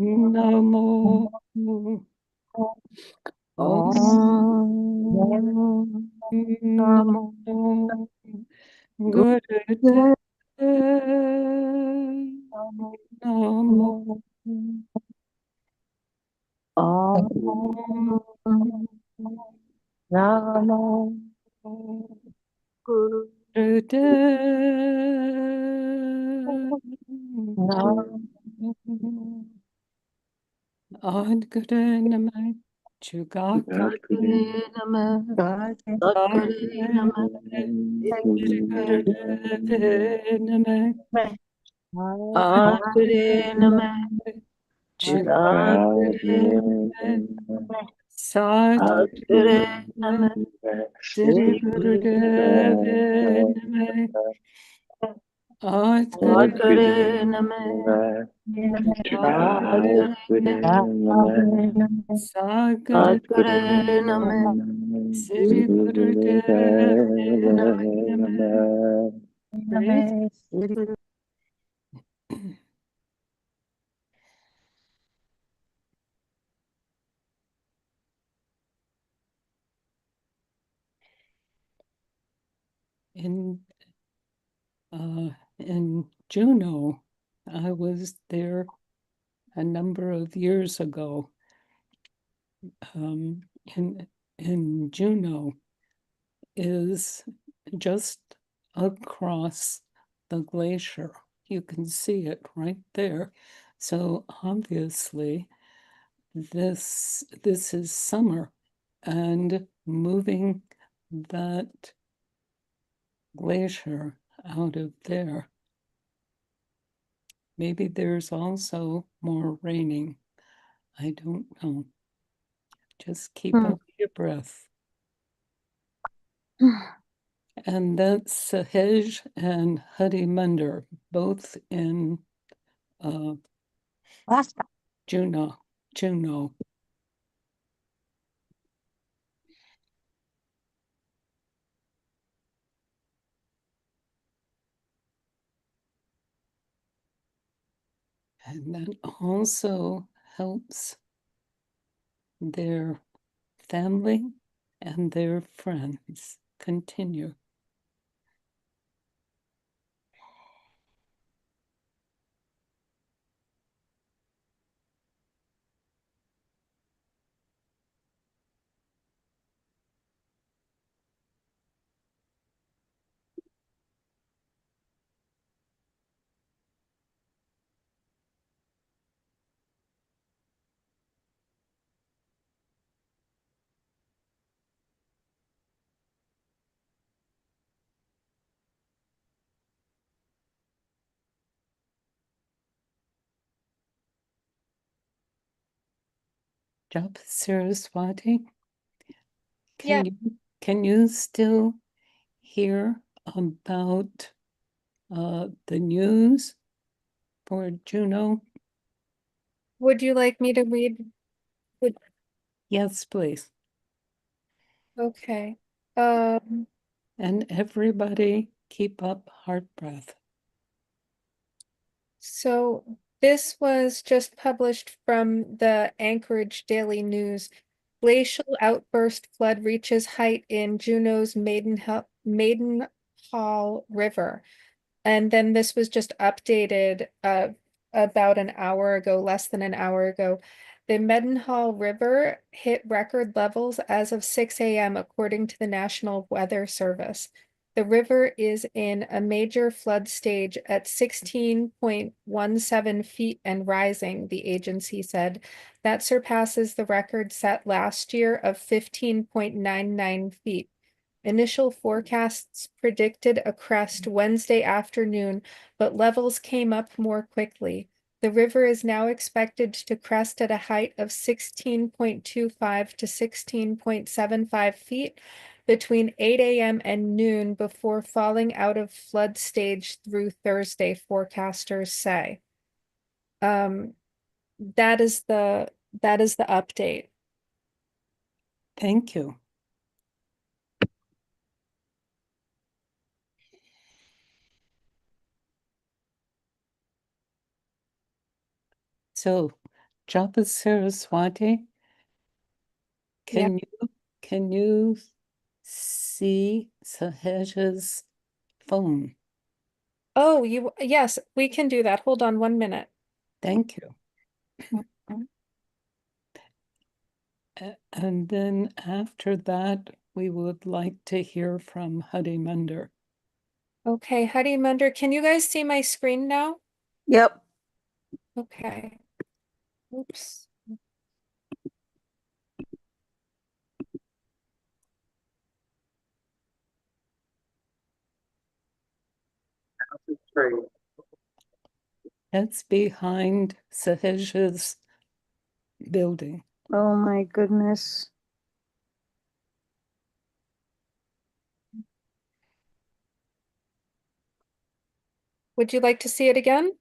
Namo Namo Gurudev Namo Gurudev Adgare Namah Chugakare Sadgare Gurudev Namah Sadguru Sri Gurudev Namah Adguru Sadguru Sri Gurudev Namah. Praise in in Juneau. I was there a number of years ago. In Juneau is just across the glacier. You can see it right there. So obviously, this is summer, and moving that glacier out of there. Maybe there's also more raining. I don't know. Just keep up your breath. And that's Sahaj and Hadi Mandir, both in Juneau. And that also helps their family and their friends continue. Japa Saraswati, can you still hear about the news for Juneau? Would you like me to read? Yes, please. Okay. And everybody keep up heart breath. So this was just published from the Anchorage Daily News. Glacial outburst flood reaches height in Juneau's Medenhall River. And then this was just updated about an hour ago, less than an hour ago. The Medenhall River hit record levels as of 6 a.m., according to the National Weather Service. The river is in a major flood stage at 16.17 feet and rising, the agency said. That surpasses the record set last year of 15.99 feet. Initial forecasts predicted a crest Wednesday afternoon, but levels came up more quickly. The river is now expected to crest at a height of 16.25 to 16.75 feet between 8 a.m. and noon before falling out of flood stage through Thursday, forecasters say. That is the update. Thank you. So Japa Saraswati, Yeah. can you see Sahaj's phone? Oh, yes, we can do that. Hold on 1 minute. Thank you. And then after that, we would like to hear from Hadi Munder. Okay, Hadi Munder, can you guys see my screen now? Yep. Okay. Oops. That's behind Sahaj's building. Oh my goodness. Would you like to see it again?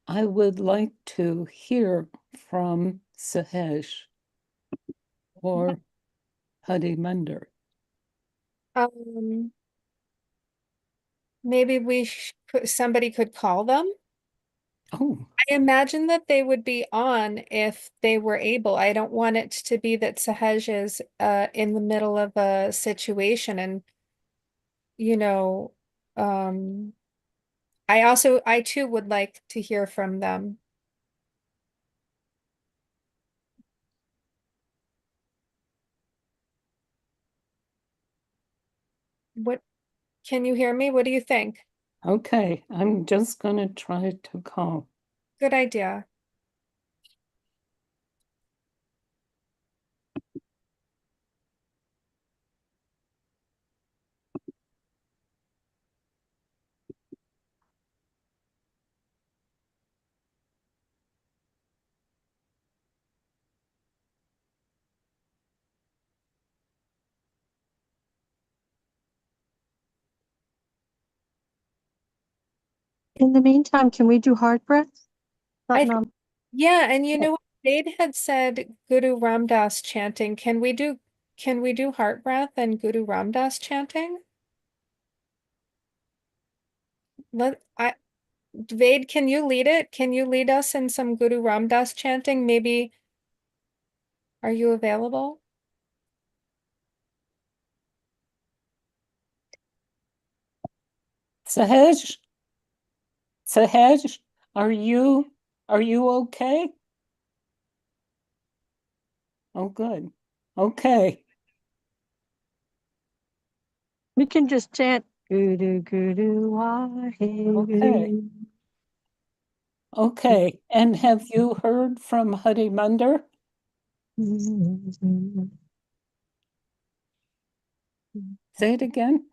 I would like to hear from Sahaj or Hadi Munder. Um, maybe somebody could call them. Oh, I imagine that they would be on if they were able. I don't want it to be that Sahaj is in the middle of a situation and you know, um I too would like to hear from them. What can you hear me? What do you think? okay. I'm just going to try to call. Good idea. In the meantime, can we do hard breath? I Button on. Yeah, and you know what? Jade had said Guru Ramdas chanting. Can we do heart breath and Guru Ramdas chanting? Let I Vade, can you lead it? Can you lead us in some Guru Ramdas chanting? Maybe are you available? Sahaj? Sahaj, are you okay? Oh, good. Okay. We can just chant Guru Guru Okay. Waheguru. Okay. And have you heard from Hadi Munder? Say it again.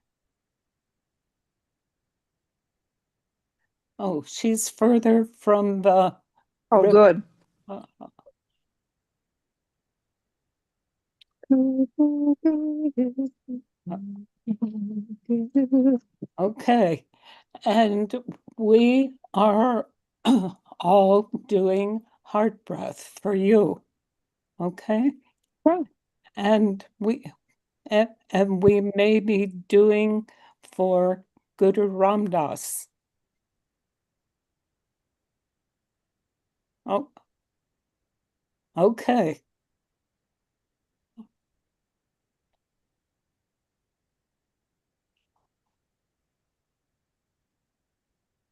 Oh, she's further from the Oh, river. good. Uh, Okay. And we are all doing heart breath for you. Okay. Right. And we may be doing for Guru Ramdas. Oh, okay.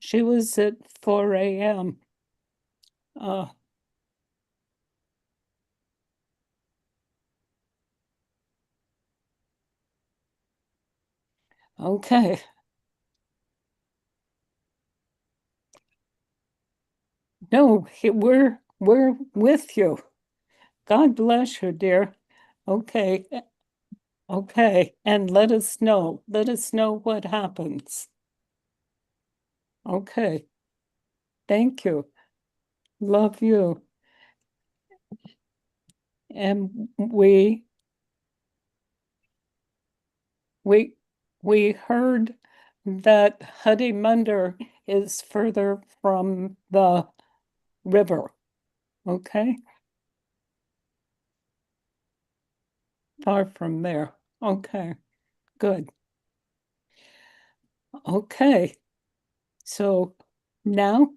She was at 4 a.m. Uh, okay. No, we're with you. God bless you, dear. Okay. Okay. And let us know. Let us know what happens. Okay. Thank you. Love you. And we we heard that Huddy Munder is further from the river. Okay? Far from there. Okay. Good. Okay. So now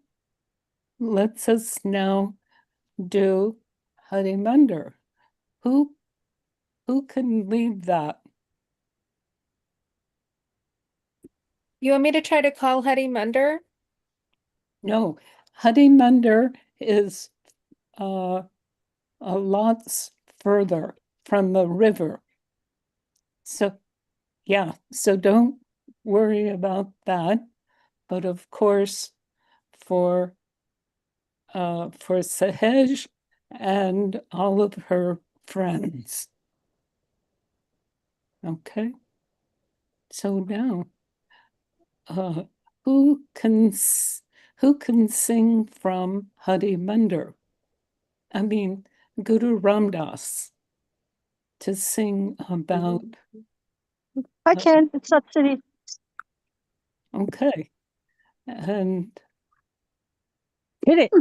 Let's us now do Hari Mandir. Who can lead that? You want me to try to call Hari Munder? No, Hari Mandir is a lot further from the river. So yeah, so don't worry about that. But of course, for Sahaj and all of her friends. Okay, so now, uh, who can who can sing from Hari Mandir? I mean, Guru Ramdas to sing about. I can. It's not city. Okay, and Hit it.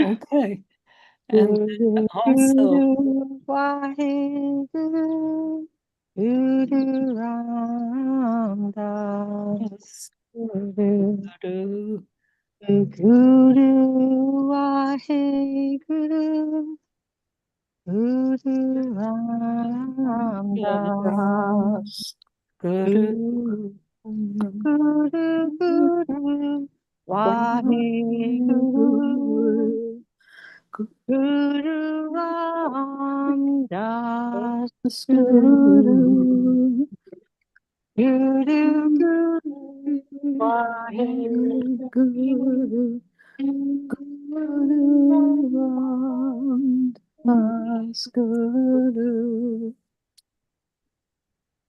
okay, and then also. Waheguru, Guru Ram Das, Guru, Guru Guru Waheguru, Guru Ram Das, Guru Guru, Guru, Guru Waheguru. Guru Ram Das Guru Guru Guru Waheguru Guru Ram Das Guru.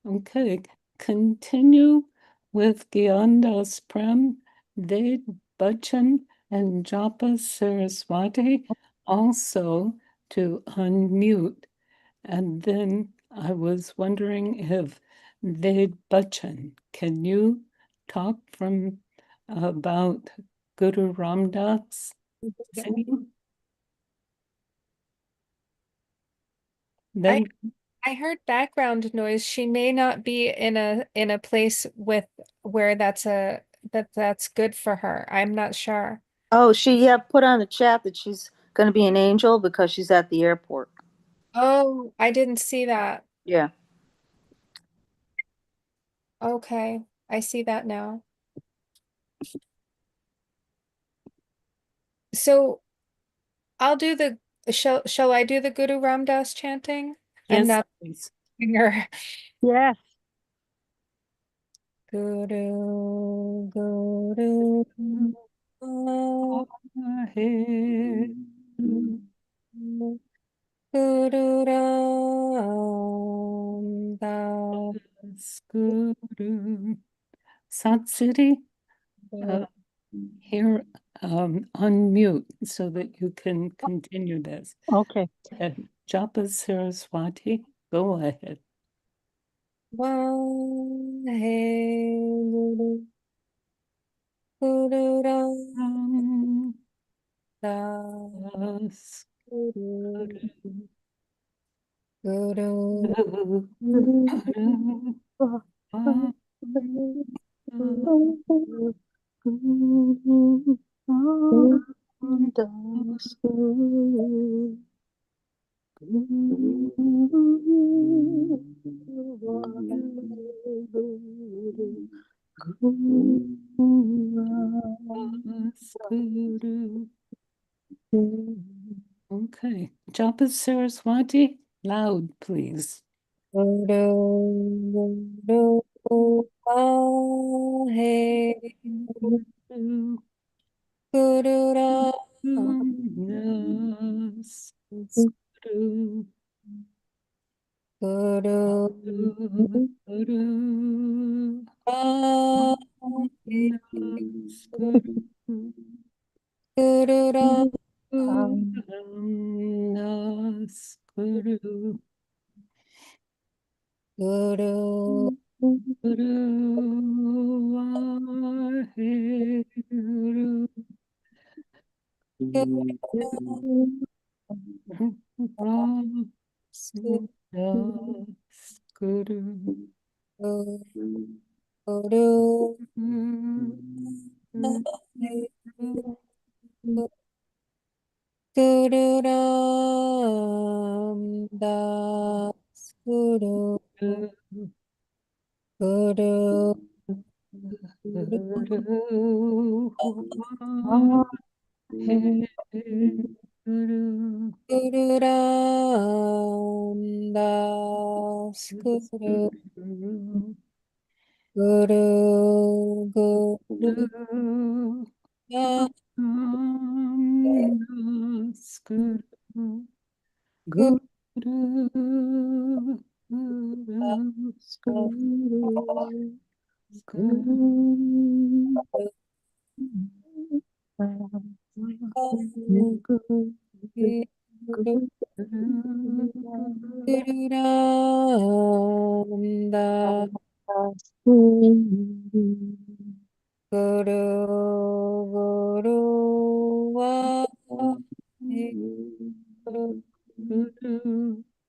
Okay, continue with Gian Das Prem, Ved Bachchan, and Japa Saraswati also to unmute. And then I was wondering if Ved Bachchan, can you talk from about Guru Ramdas singing? Then I heard background noise. She may not be in a place with where that's good for her. I'm not sure. Oh, she put on the chat that she's going to be an angel because she's at the airport. Oh, I didn't see that. Yeah. Okay, I see that now. So I'll do the shall I do the Guru Ramdas chanting? I'm yes, not please. a singer. Yes. Guru Guru Guru Ramdas Guru. Satsiri, here, unmute so that you can continue this. Okay. Japa Saraswati, go ahead. Vaheguru Guru Das Guru Guru Das Guru Okay, Japa Saraswati, loud, please. Guru Vaheguru Guru Das Guru Guru Guru Vaheguru Das Guru Guru Das Guru Guru Guru Vaheguru Das Guru Guru Guru Ram Das Guru Guru Guru Ram Das Guru Guru Guru Ram Guru, Guru Ram Das Guru Guru Vaheguru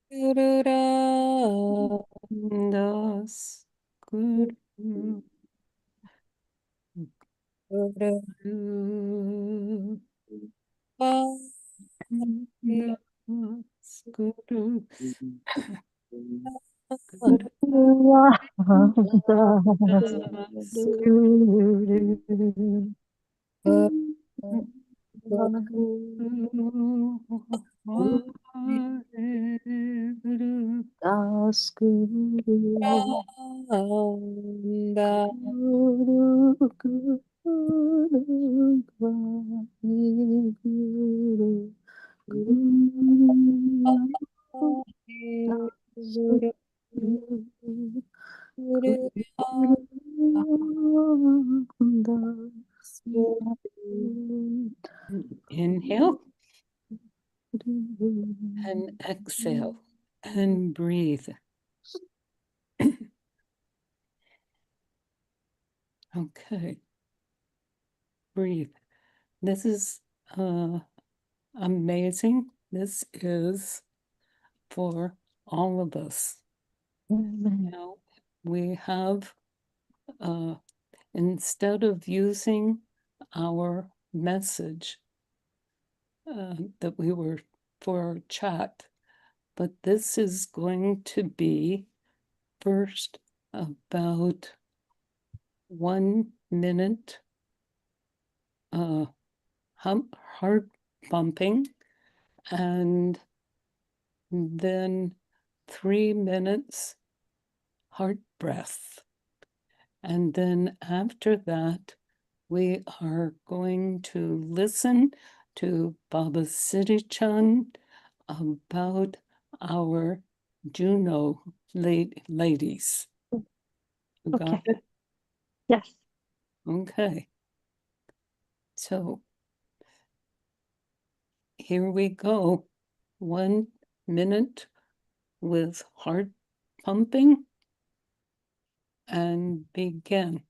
Guru Ram Das Guru, Guru Guru, Vaheguru Das Guru, Guru, Das Guru, Das Guru, Ram Das Guru, Guru, Guru, Guru, Das Guru Guru, Guru Guru, Das Guru, Inhale and exhale and breathe. Okay, breathe. This is amazing. This is for all of us. Now, we have, instead of using our message that we were for our chat, but this is going to be first about 1 minute heart pumping, and then 3 minutes heart breath. And then after that, we are going to listen to Baba Siddhi Chand about our Juneau ladies. You got Okay. it? Yes. Okay. So here we go. 1 minute with heart pumping and begin.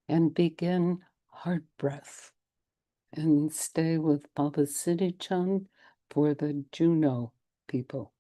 And begin heart breath. And stay with Baba Siddhi Chand for the Juneau people.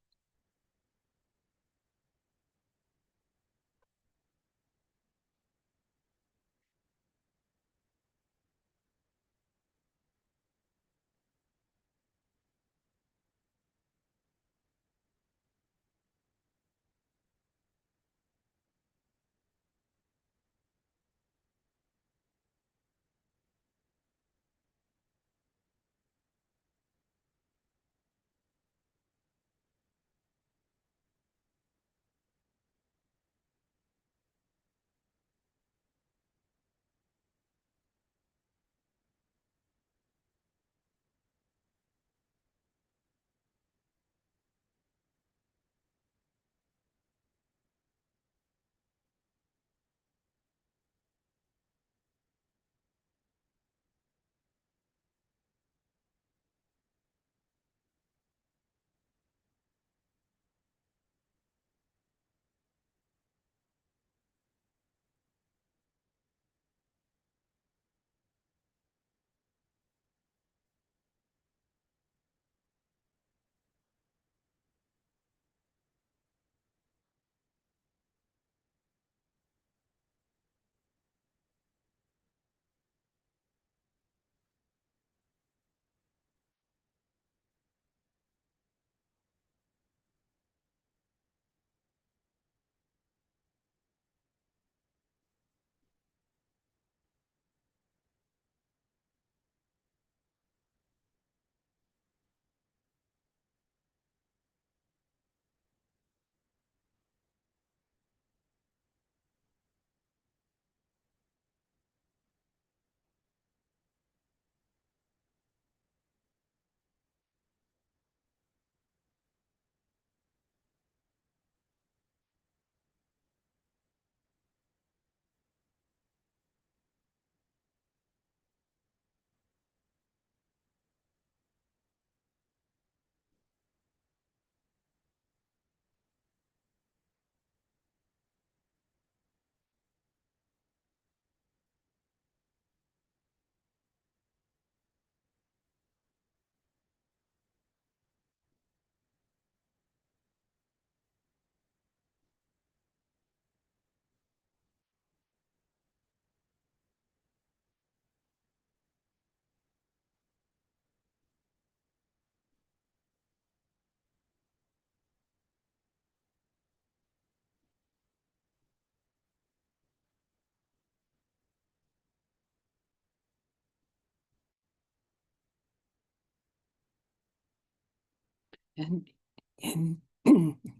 And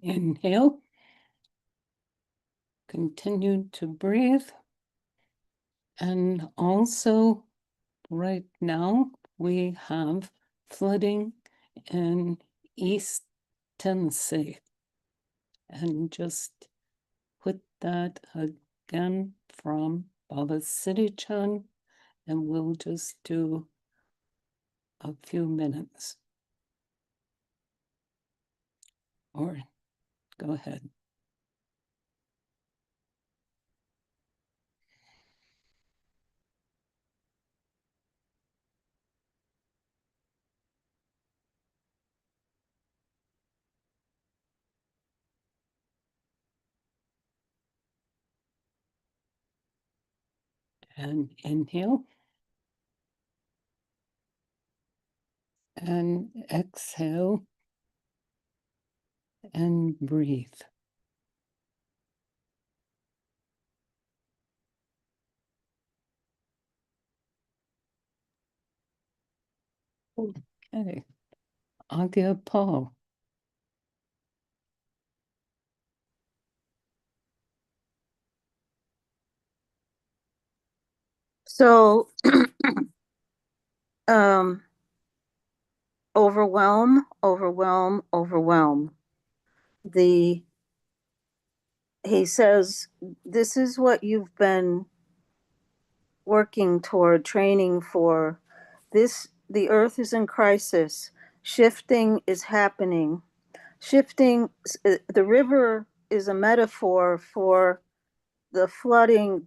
inhale. Continue to breathe. And also, right now, we have flooding in East Tennessee. And just put that again from Baba City Chan, and we'll just do a few minutes. Or go ahead. And inhale. And exhale. And breathe. Okay. Aagia Pal. So, overwhelm, overwhelm, overwhelm. He says, this is what you've been working toward, training for. The earth is in crisis. Shifting is happening. The river is a metaphor for the flooding,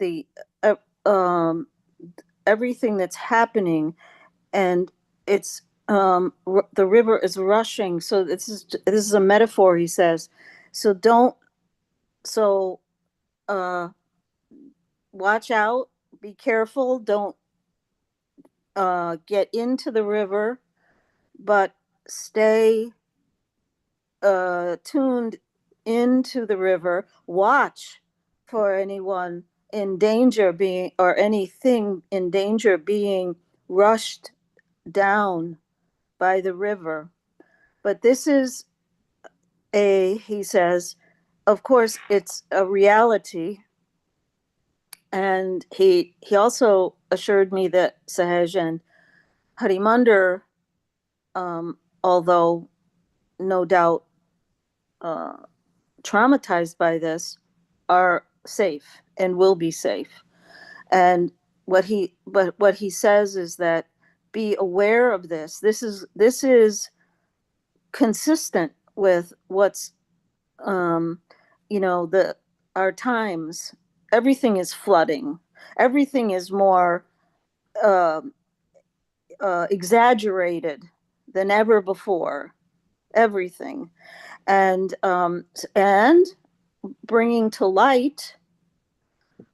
uh, um, everything that's happening, and it's the river is rushing. So this is a metaphor, he says. So don't so uh, watch out, be careful, don't get into the river, but stay tuned into the river. Watch for anyone in danger being, or anything in danger being rushed down by the river. But this is he says, of course, it's a reality. And he also assured me that Sahaj and Harimandir, although no doubt uh, traumatized by this, are safe and will be safe. And what he says is that be aware of this. This is consistent with what's the our times. Everything is flooding. Everything is more uh, exaggerated than ever before. Everything, and bringing to light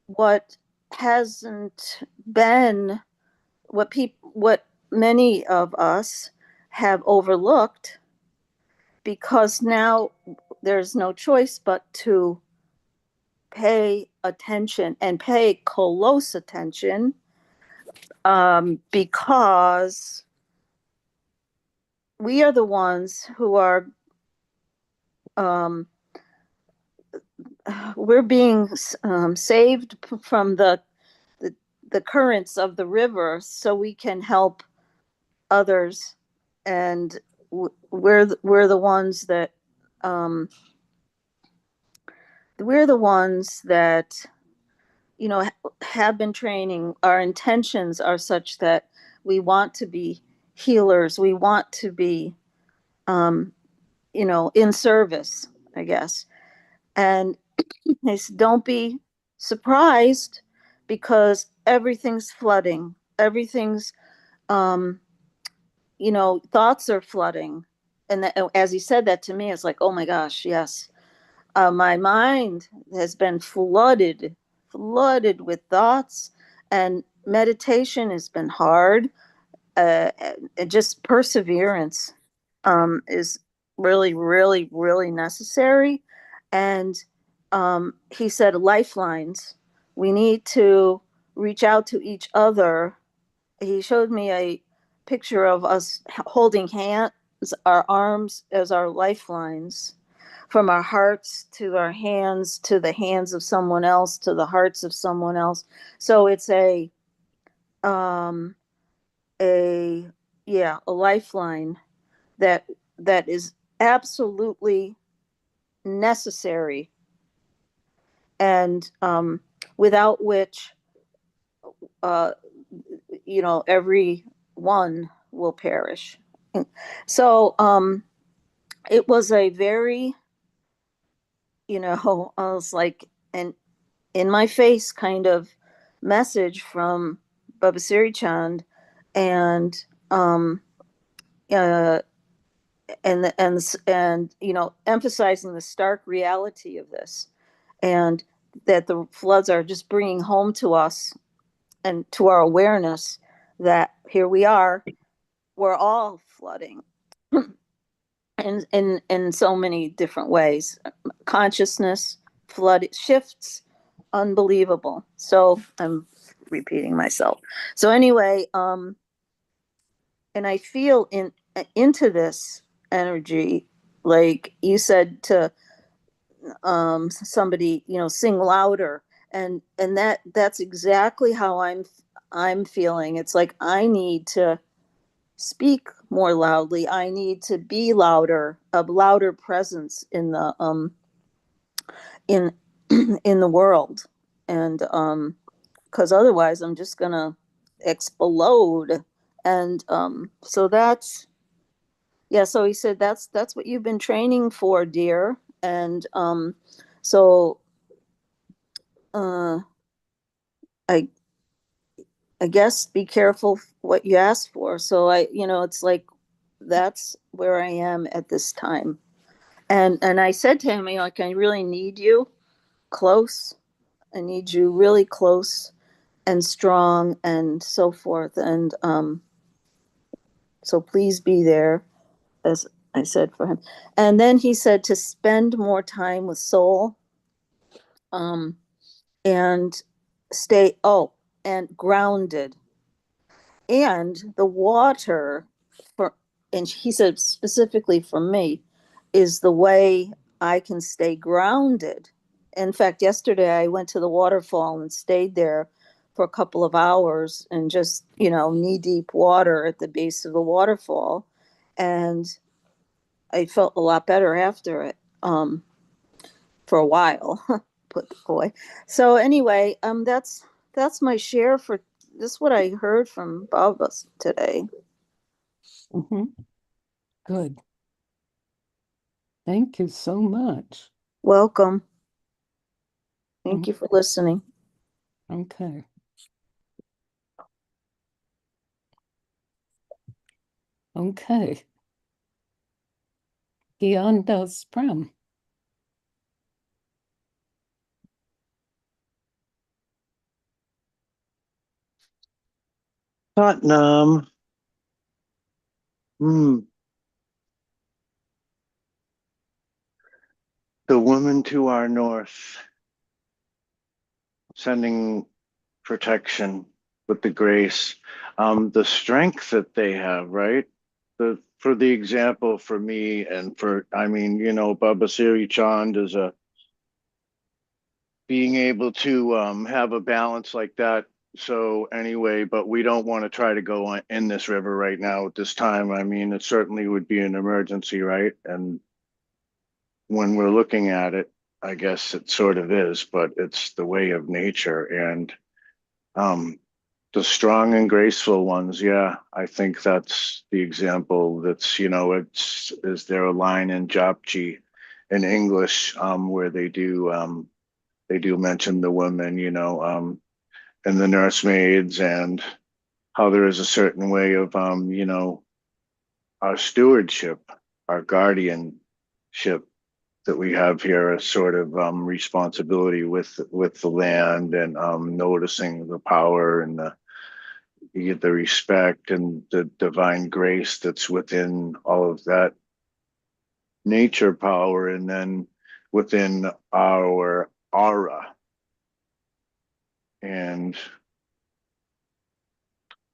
what hasn't been, what many of us have overlooked, because now there's no choice but to pay attention, and pay close attention, because we are the ones who are um, we're being saved from the the currents of the river, so we can help others. And we're the ones that um, we're the ones that have been training. Our intentions are such that we want to be healers. We want to be in service, I guess. And they said, don't be surprised, because everything's flooding. Everything's um, thoughts are flooding. And as he said that to me, it's like, oh my gosh, yes. My mind has been flooded with thoughts, and meditation has been hard. And just perseverance is really, really, really necessary. And he said, lifelines. We need to reach out to each other. He showed me a picture of us holding our arms as our lifelines, from our hearts to our hands to the hands of someone else to the hearts of someone else. So it's um a a lifeline that is absolutely necessary, and without which uh every one will perish. So it was a very, I was like an in my face kind of message from Baba Siri Chand, and um uh and emphasizing the stark reality of this, and that the floods are just bringing home to us and to our awareness that here we are, we're all flooding in so many different ways. Consciousness flood shifts, unbelievable. So I'm repeating myself. So anyway, and I feel into this energy, like you said to somebody, sing louder, and that's exactly how I'm feeling. It's like I need to speak more loudly. I need to be louder, a louder presence in in the world, and because otherwise I'm just gonna explode. And so that's yeah. So he said that's what you've been training for, dear. And so uh, I I guess be careful what you ask for. So it's like that's where I am at this time. And I said to him, like, I really need you close. I need you really close and strong and so forth. And so please be there, as I said for him. And then he said to spend more time with soul, um, and stay, and grounded. And the water, for, and he said specifically for me, is the way I can stay grounded. In fact, yesterday I went to the waterfall and stayed there for a couple of hours, and just knee deep water at the base of the waterfall, and I felt a lot better after it, for a while. Put the boy. So anyway, that's my share for this. What I heard from Baba today. Mm-hmm. Good. Thank you so much. Welcome. Thank you for listening. Okay. Okay. Gian Das Prem. Tottenham. The woman to our north, sending protection with the grace, the strength that they have, right? For the example for me, and Baba Siri Chand is a being able to have a balance like that. So anyway, but we don't want to try to go in this river right now at this time. I mean, it certainly would be an emergency, right? And when we're looking at it, I guess it sort of is, but it's the way of nature. And um, the strong and graceful ones, yeah, I think that's the example. That's is there a line in Japji in English where they do mention the women, and the nursemaids, and how there is a certain way of our stewardship, our guardianship that we have here, a sort of responsibility with the land, and noticing the power and the respect and the divine grace that's within all of that nature power, and then within our aura. And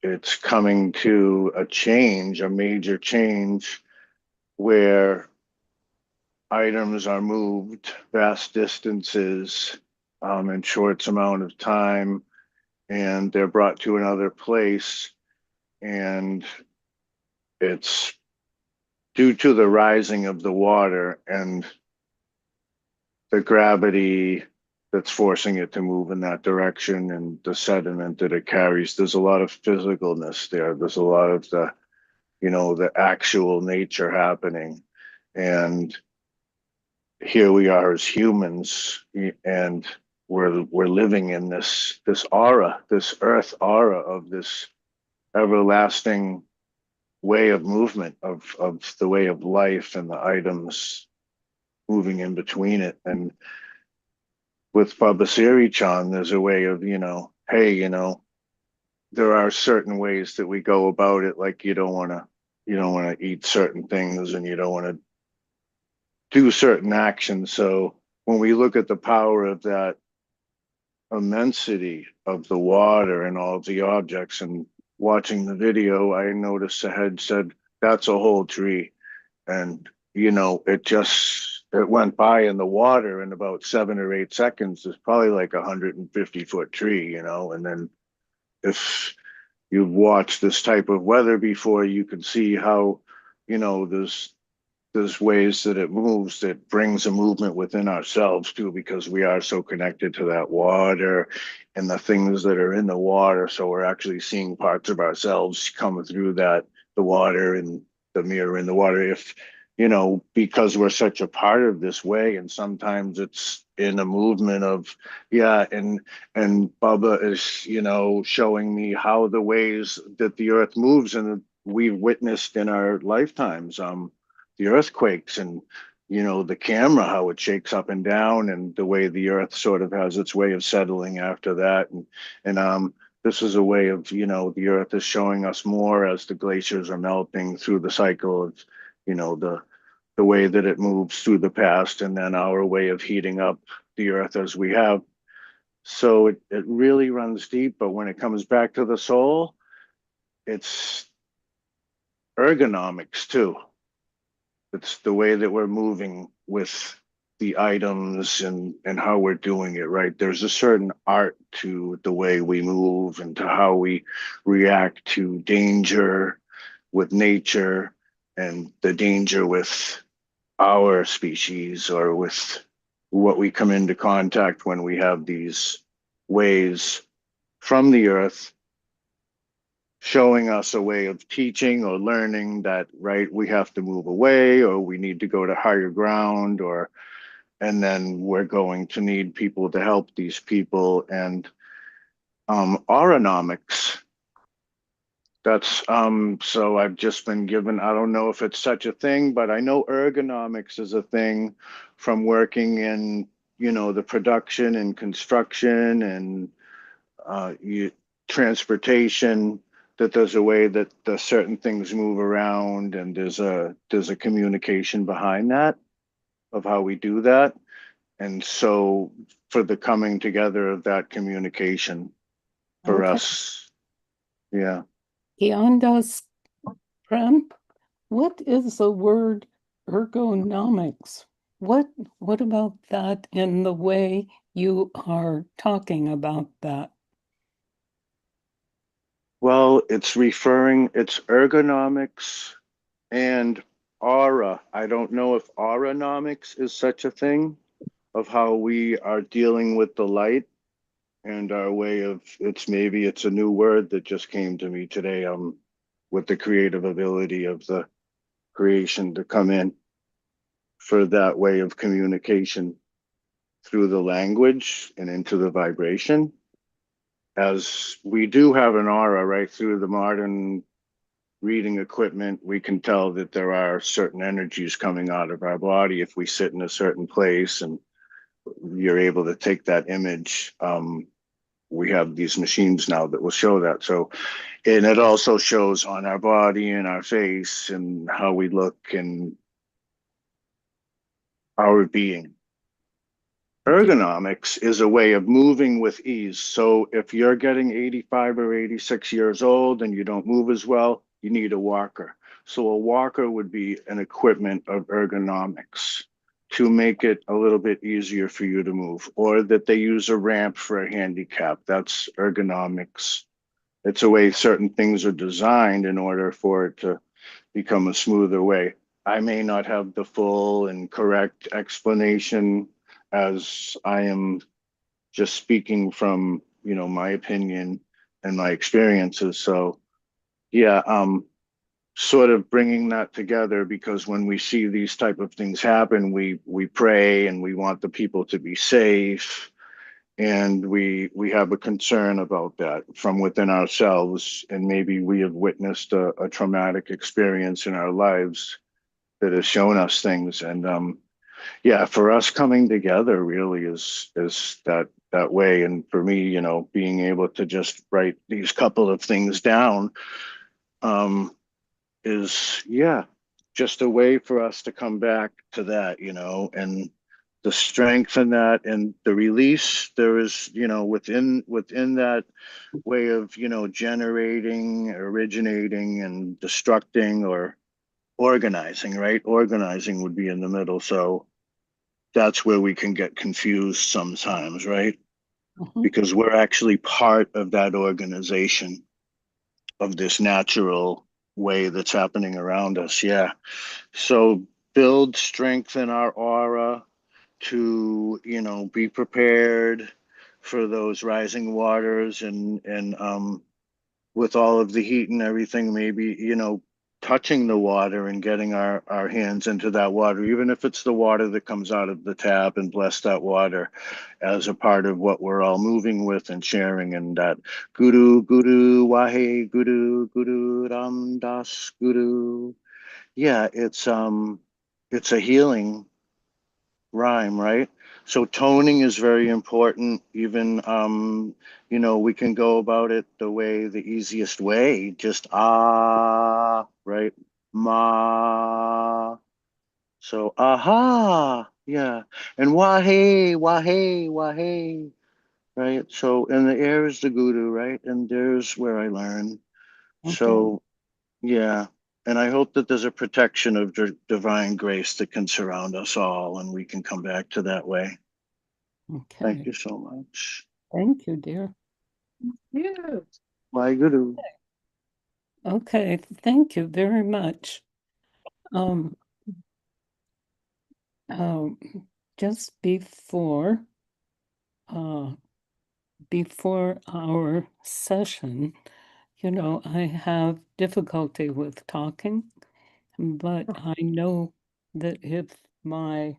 it's coming to a change, a major change, where items are moved vast distances in short amount of time, and they're brought to another place, and it's due to the rising of the water and the gravity that's forcing it to move in that direction and the sediment that it carries. There's a lot of physicalness there. There's a lot of the, the actual nature happening. And here we are as humans, and we're living in this aura, this earth aura of this everlasting way of movement of the way of life and the items moving in between it. And with Baba Siri Chan, there's a way of, hey, there are certain ways that we go about it. Like you don't want to eat certain things, and you don't want to do certain actions. So when we look at the power of that immensity of the water and all of the objects, and watching the video, I noticed Sahaj said, that's a whole tree. And, it went by in the water in about 7 or 8 seconds. It's probably like 150-foot tree, and then if you've watched this type of weather before, you can see how, there's ways that it moves that brings a movement within ourselves too, because we are so connected to that water and the things that are in the water. So we're actually seeing parts of ourselves coming through the water and the mirror in the water. If, because we're such a part of this way, and sometimes it's in a movement of, yeah. And Bubba is, showing me how the ways that the earth moves, and we've witnessed in our lifetimes, the earthquakes, and the camera, how it shakes up and down, and the way the earth sort of has its way of settling after that. And this is a way of, the earth is showing us more as the glaciers are melting through the cycle of, the way that it moves through the past, and then our way of heating up the earth as we have. So it really runs deep. But when it comes back to the soul, it's ergonomics too. It's the way that we're moving with the items, and how we're doing it, right? There's a certain art to the way we move and to how we react to danger with nature, and the danger with our species, or with what we come into contact when we have these ways from the earth showing us a way of teaching or learning that, right, we have to move away, or we need to go to higher ground, and then we're going to need people to help these people. And aeronomics, that's so I've just been given, I don't know if it's such a thing, but I know ergonomics is a thing from working in, the production and construction and transportation, that there's a way that the certain things move around, and there's a communication behind that, of how we do that. And so for the coming together of that communication for Okay. us, yeah. Gian Das Prem, what is the word ergonomics? What about that in the way you are talking about that? Well, it's ergonomics and aura. I don't know if auranomics is such a thing, of how we are dealing with the light, and our way of, maybe it's a new word that just came to me today, with the creative ability of the creation to come in for that way of communication through the language and into the vibration. As we do have an aura, right, through the modern reading equipment, we can tell that there are certain energies coming out of our body if we sit in a certain place, and you're able to take that image. We have these machines now that will show that. So, and it also shows on our body and our face and how we look and our being. Ergonomics is a way of moving with ease. So if you're getting 85 or 86 years old and you don't move as well, you need a walker. So a walker would be an equipment of ergonomics to make it a little bit easier for you to move, or that they use a ramp for a handicap. That's ergonomics. It's a way certain things are designed in order for it to become a smoother way. I may not have the full and correct explanation, as I am just speaking from, my opinion and my experiences. So yeah, sort of bringing that together, because when we see these type of things happen, we pray and we want the people to be safe, and we have a concern about that from within ourselves, and maybe we have witnessed a traumatic experience in our lives that has shown us things. And yeah, for us, coming together really is that way. And for me, being able to just write these couple of things down, um is, yeah, just a way for us to come back to that, and the strength in that, and the release there is, within that way of, generating, originating, and destructing, or organizing, right? Organizing would be in the middle. So that's where we can get confused sometimes, right? Mhm. Because we're actually part of that organization of this natural way that's happening around us. Yeah. So build strength in our aura to, be prepared for those rising waters, and with all of the heat and everything, maybe, touching the water and getting our hands into that water, even if it's the water that comes out of the tap, and bless that water as a part of what we're all moving with and sharing. And that Guru, Guru, Wahe, Guru, Guru, Ram Das, Guru. Yeah, it's a healing rhyme, right? So toning is very important. Even we can go about it the way, the easiest way, just right? Ma. So aha, yeah. And wahe, wahe, wahe, right? So, and the air is the guru, right? And there's where I learn. Okay. So yeah. And I hope that there's a protection of divine grace that can surround us all, and we can come back to that way. Thank Okay. you so much. Thank you, dear. You. My guru. Okay. Thank you very much. Um, um, just uh, before our session, I have difficulty with talking, but I know that if my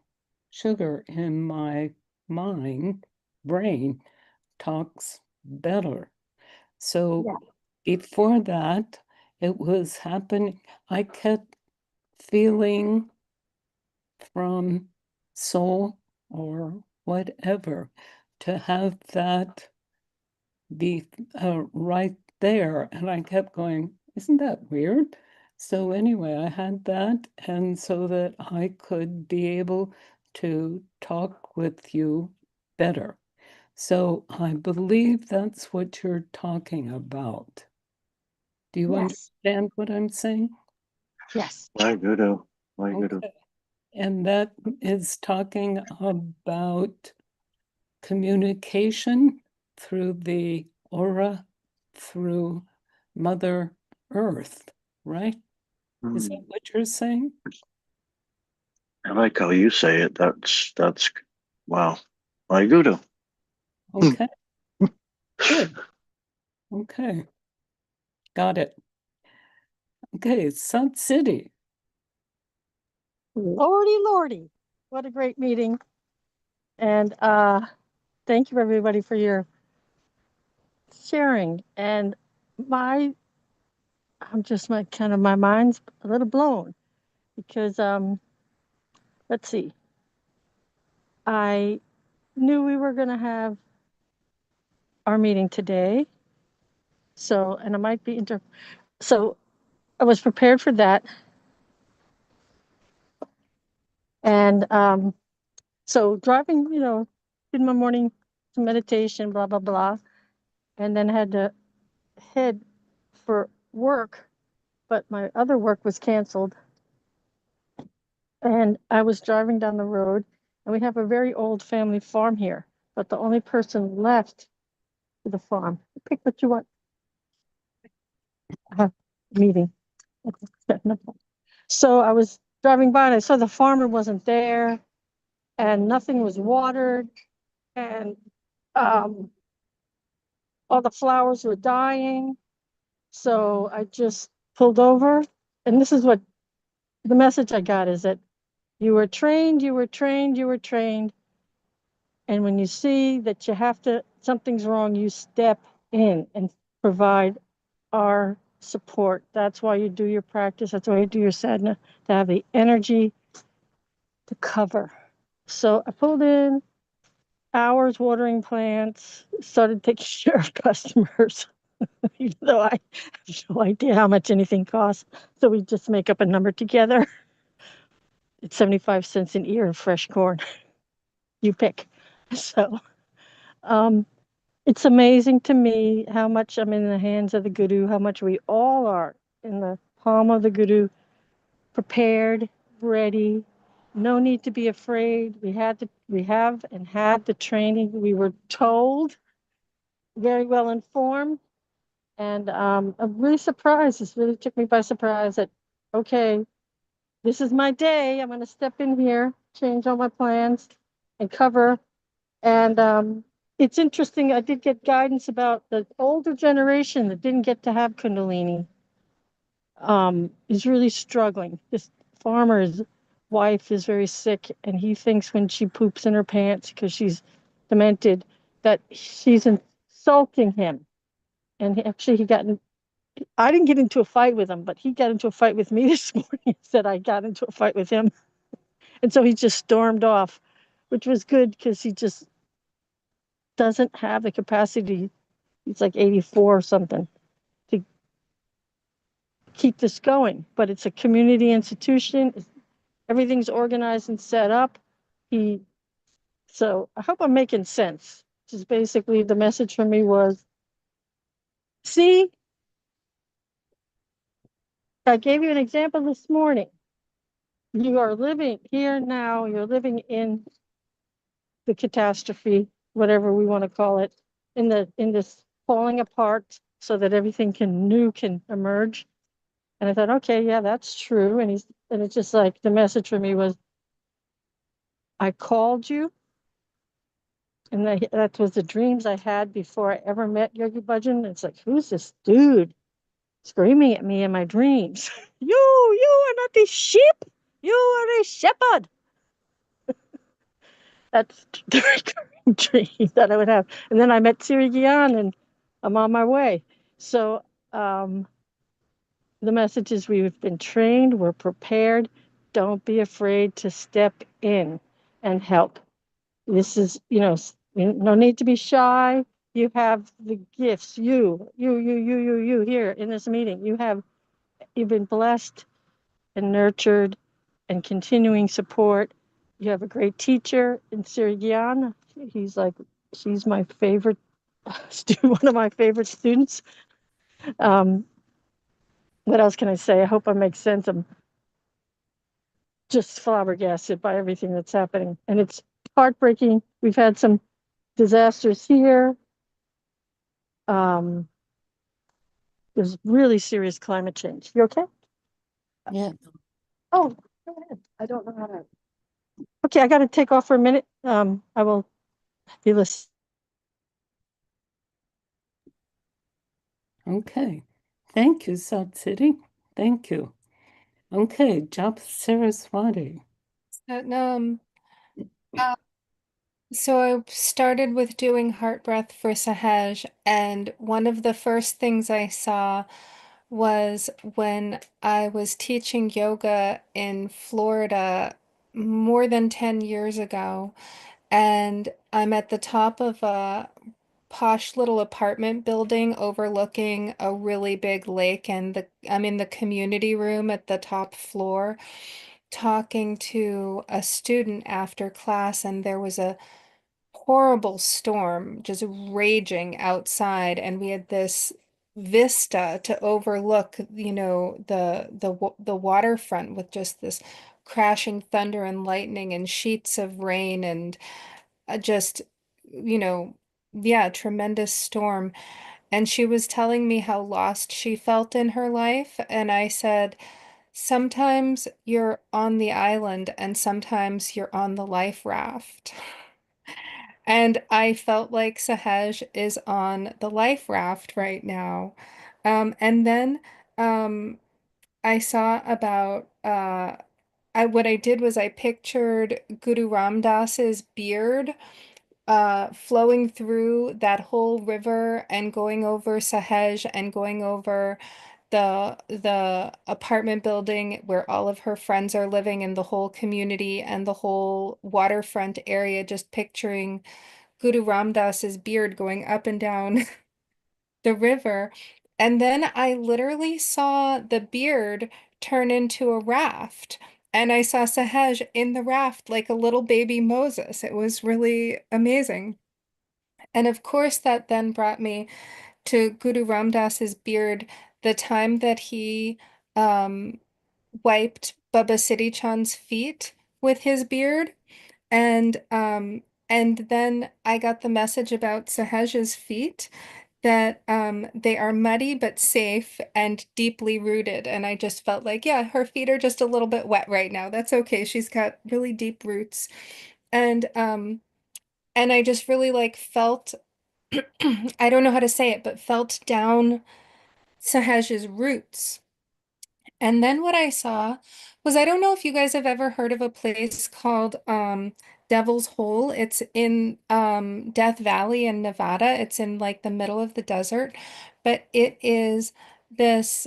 sugar in my brain talks better. So Yeah. before that, it was happening. I kept feeling from soul or whatever to have that be right there. And I kept going, isn't that weird? So anyway, I had that, and so that I could be able to talk with you better. So I believe that's what you're talking about. Do you Yes. understand what I'm saying? Yes. My guru. My guru. Okay. And that is talking about communication through the aura, through Mother Earth, right? Is that what you're saying? I like how you say it. That's wow. My guru. Okay, good. Okay, got it. Okay, Sun City. Lordy, Lordy. What a great meeting. And thank you everybody for your sharing. And my I'm just my mind's a little blown because let's see. I knew we were gonna have our meeting today. So and I might be so I was prepared for that. And so driving, did my morning meditation, blah, blah, blah. And then had to head for work but my other work was canceled. And I was driving down the road, and we have a very old family farm here, but the only person left to the farm. Pick what you want. Meeting. So I was driving by and I saw the farmer wasn't there and nothing was watered and all the flowers were dying. So I just pulled over, and this is what the message I got is that you were trained, you were trained, you were trained. And when you see that you have to, something's wrong, you step in and provide our support. That's why you do your practice. That's why you do your sadhana, to have the energy to cover. So I pulled in, hours watering plants, started taking care of customers, even though I have no idea how much anything costs. So we just make up a number together. It's 75 cents an ear in fresh corn. You pick. So it's amazing to me how much I'm in the hands of the Guru, how much we all are in the palm of the Guru, prepared, ready. No need to be afraid. We have and had the training. We were told, very well informed, and I'm really surprised. This really took me by surprise that, okay, this is my day. I'm going to step in here, change all my plans, and cover. And it's interesting. I did get guidance about the older generation that didn't get to have Kundalini. Is really struggling. This farmer's wife is very sick, and he thinks when she poops in her pants because she's demented that she's insulting him. And he got in, I didn't get into a fight with him, but he got into a fight with me this morning. Said I got into a fight with him, and so he just stormed off, which was good because he just doesn't have the capacity. He's like 84 or something to keep this going. But it's a community institution. Everything's organized and set up. So I hope I'm making sense. Just basically the message for me was, see, I gave you an example this morning. You are living here now, you're living in the catastrophe, whatever we want to call it, in this falling apart so that everything can emerge. And I thought, okay, yeah, that's true. And it's just like the message for me was, I called you. And that was the dreams I had before I ever met Yogi Bhajan. It's like, who's this dude screaming at me in my dreams? You are not the sheep. You are a shepherd. That's the recurring dream that I would have. And then I met Siri Gian, and I'm on my way. So the message is we've been trained, we're prepared. Don't be afraid to step in and help. This is, no need to be shy. You have the gifts. You here in this meeting. You've been blessed and nurtured and continuing support. You have a great teacher in Sirigian. She's my favorite student, one of my favorite students. What else can I say? I hope I make sense. I'm just flabbergasted by everything that's happening. And it's heartbreaking. We've had some disasters here. There's really serious climate change. You okay? Yeah. Oh, go ahead. I don't know how to. Okay, I got to take off for a minute. I will be listening. Okay. Thank you, Sat City. Thank you. Okay, Japa Saraswati. Um, so I started with doing heart breath for Sahaj, and one of the first things I saw was when I was teaching yoga in Florida more than 10 years ago, and I'm at the top of a posh little apartment building overlooking a really big lake, and I'm in the community room at the top floor talking to a student after class, and there was a horrible storm just raging outside, and we had this vista to overlook, the waterfront with just this crashing thunder and lightning and sheets of rain and just, you know, yeah, tremendous storm. And she was telling me how lost she felt in her life. And I said, sometimes you're on the island and sometimes you're on the life raft. And I felt like Sahaj is on the life raft right now. And then um, I saw about what I did was I pictured Guru Ram Das's beard flowing through that whole river and going over Sahaj and going over the apartment building where all of her friends are living and the whole community and the whole waterfront area, just picturing Guru Ram Das's beard going up and down the river. And then I literally saw the beard turn into a raft. And I saw Sahaj in the raft like a little baby Moses. It was really amazing. And of course, that then brought me to Guru Ram Das's beard, the time that he um, wiped Baba Siddhi Chand's feet with his beard. And then I got the message about Sahaj's feet that they are muddy but safe and deeply rooted. And I just felt like, yeah, her feet are just a little bit wet right now. That's okay. She's got really deep roots. And I just really like felt I don't know how to say it, but felt down Sahaj's roots. And then what I saw was I don't know if you guys have ever heard of a place called Devil's Hole. It's in Death Valley in Nevada. It's in like the middle of the desert, but it is this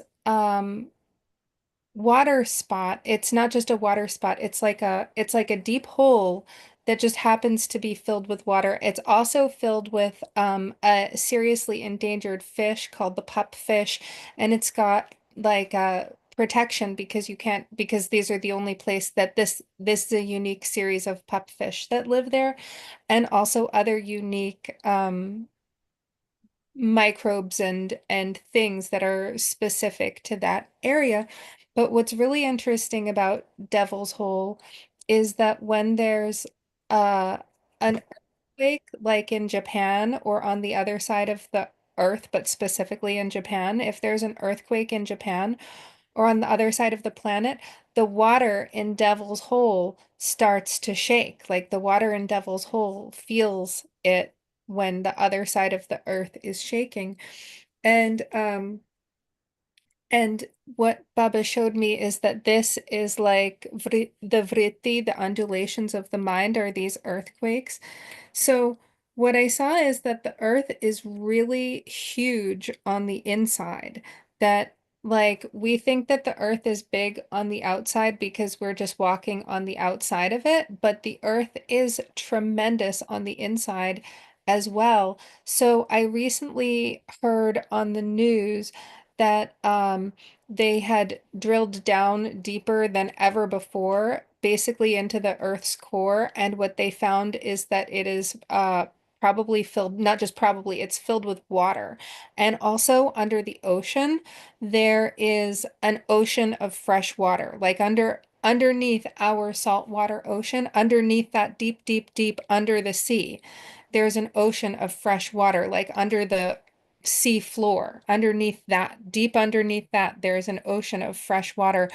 water spot. It's not just a water spot. It's like a deep hole that just happens to be filled with water. It's also filled with a seriously endangered fish called the pup fish, and it's got like protection because you can't because these are the only place that this is a unique series of pup fish that live there, and also other unique microbes and things that are specific to that area. But what's really interesting about Devil's Hole is that when there's uh an earthquake like in Japan or on the other side of the earth, but specifically in Japan, if there's an earthquake in Japan or on the other side of the planet, the water in Devil's Hole starts to shake. Like the water in Devil's Hole feels it when the other side of the earth is shaking. And and what Baba showed me is that this is like the vritti, the undulations of the mind are these earthquakes. So what I saw is that the earth is really huge on the inside. That like we think that the earth is big on the outside because we're just walking on the outside of it, but the earth is tremendous on the inside as well. So I recently heard on the news that they had drilled down deeper than ever before, basically into the Earth's core. And what they found is that it is probably filled, not just probably, it's filled with water. And also under the ocean, there is an ocean of fresh water, like underneath our saltwater ocean, underneath that deep, deep, deep under the sea. There's an ocean of fresh water, like under the sea floor. Underneath that, deep underneath that, there's an ocean of fresh water.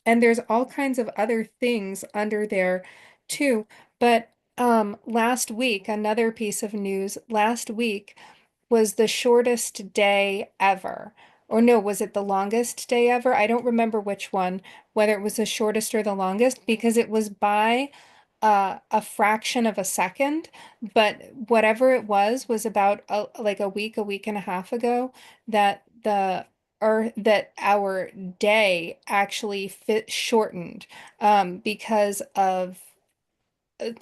And there's all kinds of other things under there too. But last week, another piece of news, last week was the shortest day ever. Or no, was it the longest day ever? I don't remember which one, whether it was the shortest or the longest, because it was by a fraction of a second. But whatever it was about like a week and a half ago, that the or that our day actually fit shortened because of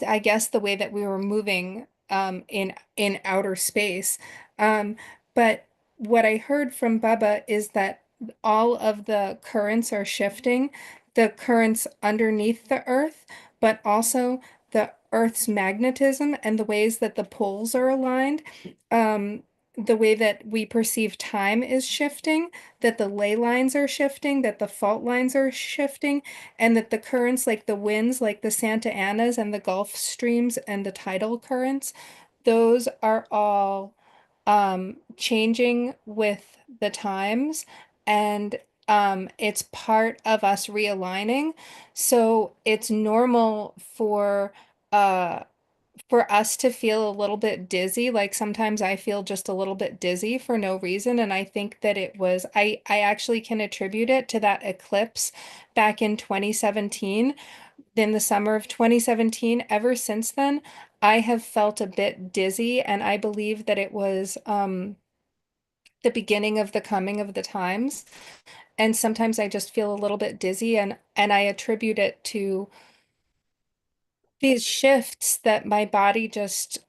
I guess the way that we were moving in outer space. Um, but what I heard from Baba is that all of the currents are shifting, the currents underneath the Earth, but also the Earth's magnetism and the ways that the poles are aligned. Um, the way that we perceive time is shifting, that the ley lines are shifting, that the fault lines are shifting, and that the currents, like the winds, like the Santa Anas and the Gulf streams and the tidal currents, those are all changing with the times, and it's part of us realigning. So it's normal uh for us to feel a little bit dizzy. Like sometimes I feel just a little bit dizzy for no reason. And I think that I actually can attribute it to that eclipse back in 2017, in the summer of 2017. Ever since then, I have felt a bit dizzy, and I believe that it was the beginning of the coming of the times. And sometimes I just feel a little bit dizzy, and I attribute it to these shifts that my body just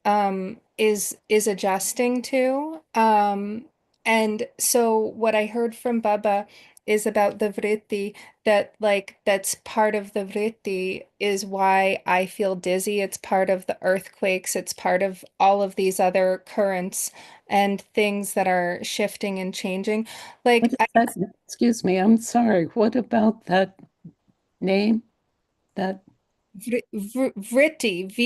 is adjusting to. And so what I heard from Baba is about the vritti, that like that's part of the vritti is why I feel dizzy. It's part of the earthquakes, it's part of all of these other currents and things that are shifting and changing. What Like is that? Excuse me, I'm sorry. What about that name? That Vritti, Vritti.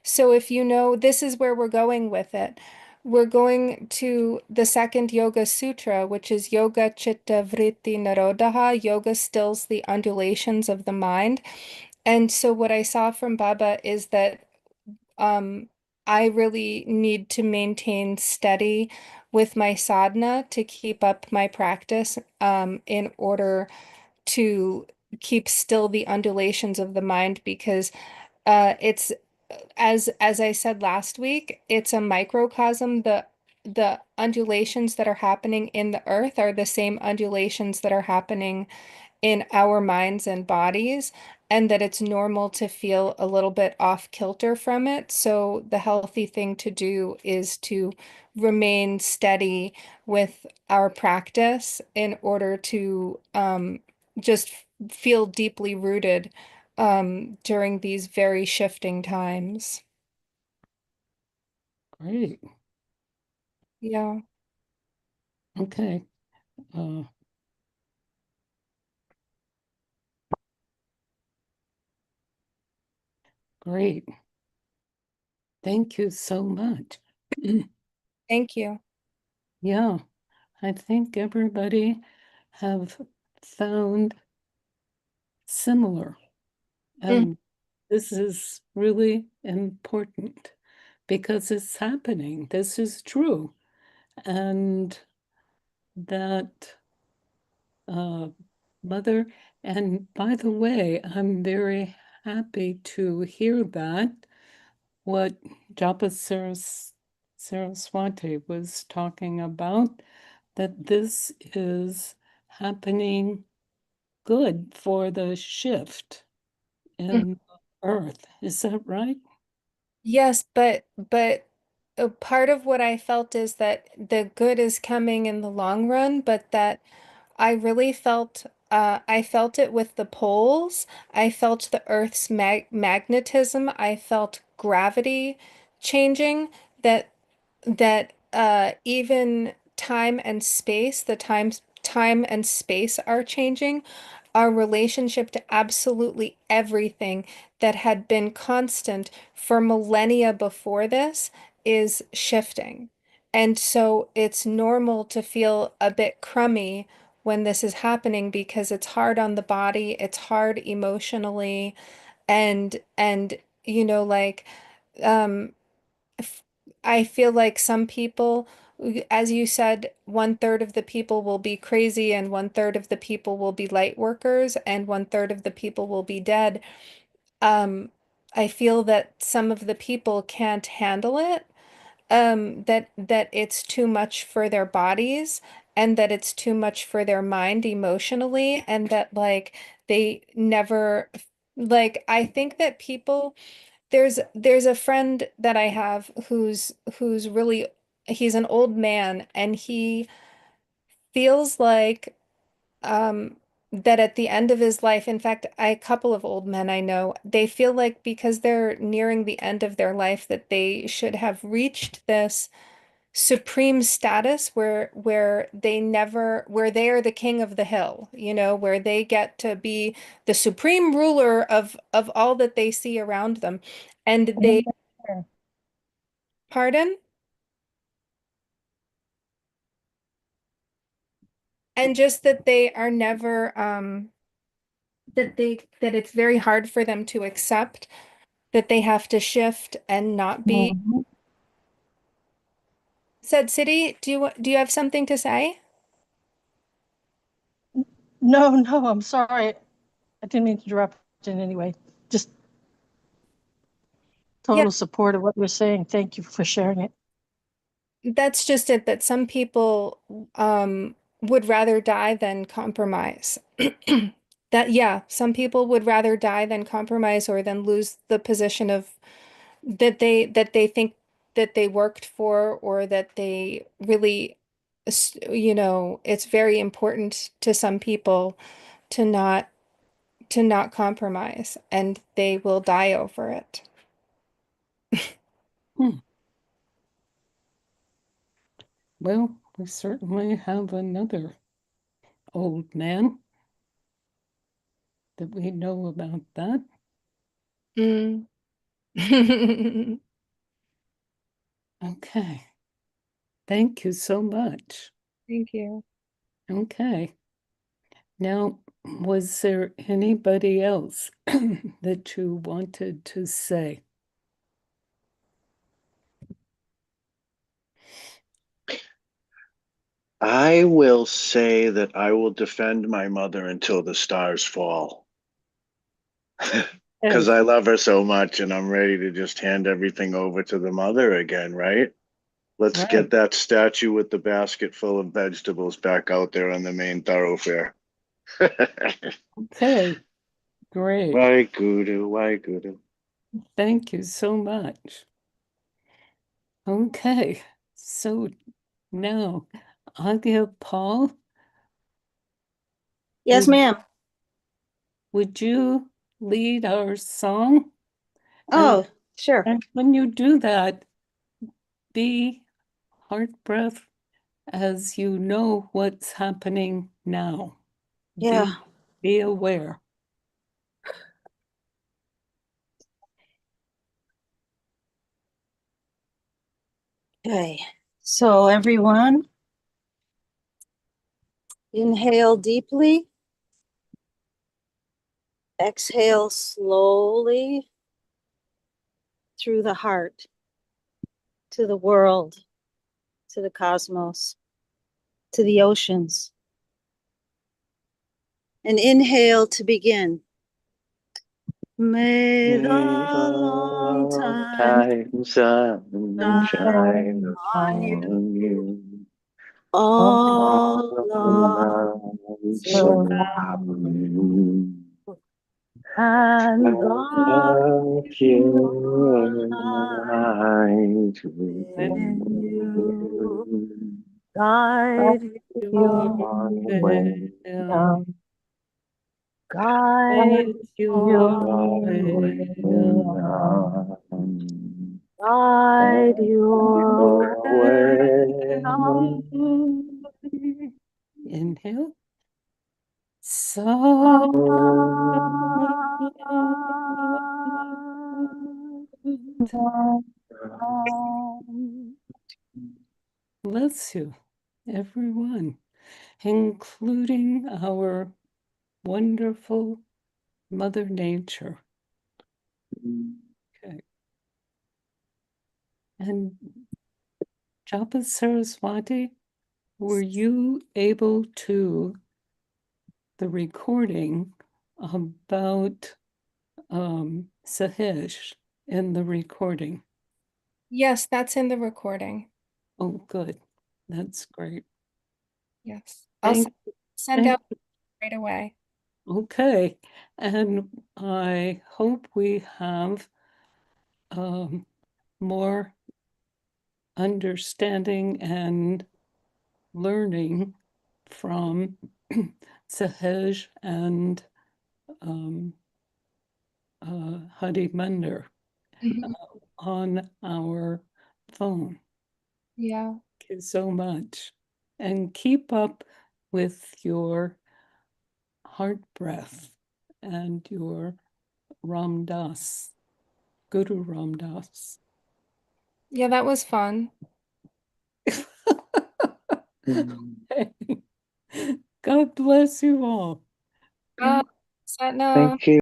So if you know, this is where we're going with it. We're going to the second Yoga Sutra, which is Yoga Chitta Vritti Narodaha. Yoga stills the undulations of the mind. And so what I saw from Baba is that um, I really need to maintain steady with my sadhana to keep up my practice in order to keep still the undulations of the mind, because it's as I said last week, it's a microcosm. The undulations that are happening in the earth are the same undulations that are happening in our minds and bodies, and that it's normal to feel a little bit off kilter from it. So the healthy thing to do is to remain steady with our practice in order to just feel deeply rooted during these very shifting times. great. Yeah. Okay. Uh, great. Thank you so much. Thank you. Yeah, I think everybody have found similar. Mm. And this is really important because it's happening. This is true. And that uh, mother, and by the way, I'm very happy to hear that what Japa Saraswati was talking about, that this is happening good for the shift Mm. in the earth. Is that right? Yes, but part of what I felt is that the good is coming in the long run, but that I really felt I felt it with the poles. I felt the Earth's magnetism. I felt gravity changing, that even time and space, time and space are changing. Our relationship to absolutely everything that had been constant for millennia before this is shifting. And so it's normal to feel a bit crummy when this is happening, because it's hard on the body, it's hard emotionally, and like um f- I feel like some people, as you said, 1/3 of the people will be crazy, and 1/3 of the people will be light workers, and 1/3 of the people will be dead. Um, I feel that some of the people can't handle it, that it's too much for their bodies, and that it's too much for their mind emotionally, and that like they never, like I think that people, there's a friend that I have who's really, he's an old man, and he feels like um that at the end of his life, in fact, a couple of old men I know, they feel like because they're nearing the end of their life that they should have reached this supreme status where they are the king of the hill, where they get to be the supreme ruler of all that they see around them. And they, pardon? And just that they are never that it's very hard for them to accept that they have to shift and not be Mhm. said. City, do you have something to say? No, no, I'm sorry. I didn't mean to interrupt in any way. Just Yeah, total support of what you're saying. Thank you for sharing it. that's just it, that some people would rather die than compromise. That, yeah, some people would rather die than compromise or than lose the position of that they think that they worked for, or that they really, it's very important to some people to not compromise, and they will die over it. Hmm. Well, we certainly have another old man that we know about that. Mm. Okay. Thank you so much. Thank you. Okay. Now, was there anybody else that you wanted to say? I will say that I will defend my mother until the stars fall. Because Hey, I love her so much and I'm ready to just hand everything over to the mother again, right? Let's right. get that statue with the basket full of vegetables back out there on the main thoroughfare. Okay, great. Why guru, why guru. Thank you so much. Okay, so now, Aagia Paul, Yes, would ma'am. would you lead our song? And, Oh, sure. and when you do that, be heart breath as you know what's happening now. Yeah. Be aware. Okay. So everyone, inhale deeply, exhale slowly through the heart to the world, to the cosmos, to the oceans. And inhale to begin. May the long time Time sunshine on you, upon you. all love Surround you. and God your Pure light within within you, you. guide Your your, On the way, will, guide your your will. guide your way. Inhale. So bless you, everyone, including our wonderful Mother Nature. Okay. And Japa Saraswati, were you able to the recording about Sahaj in the recording? Yes, that's in the recording. Oh, good. That's great. Yes. I'll Thank, send thank out right away. Okay, and I hope we have more understanding and learning from Sahaj and Hari Mander on our phone. Yeah. Thank you so much. And keep up with your heart breath and your Ram Das, Guru Ram Das. Yeah, that was fun. God bless you all. Uh, Satnam. Thank you.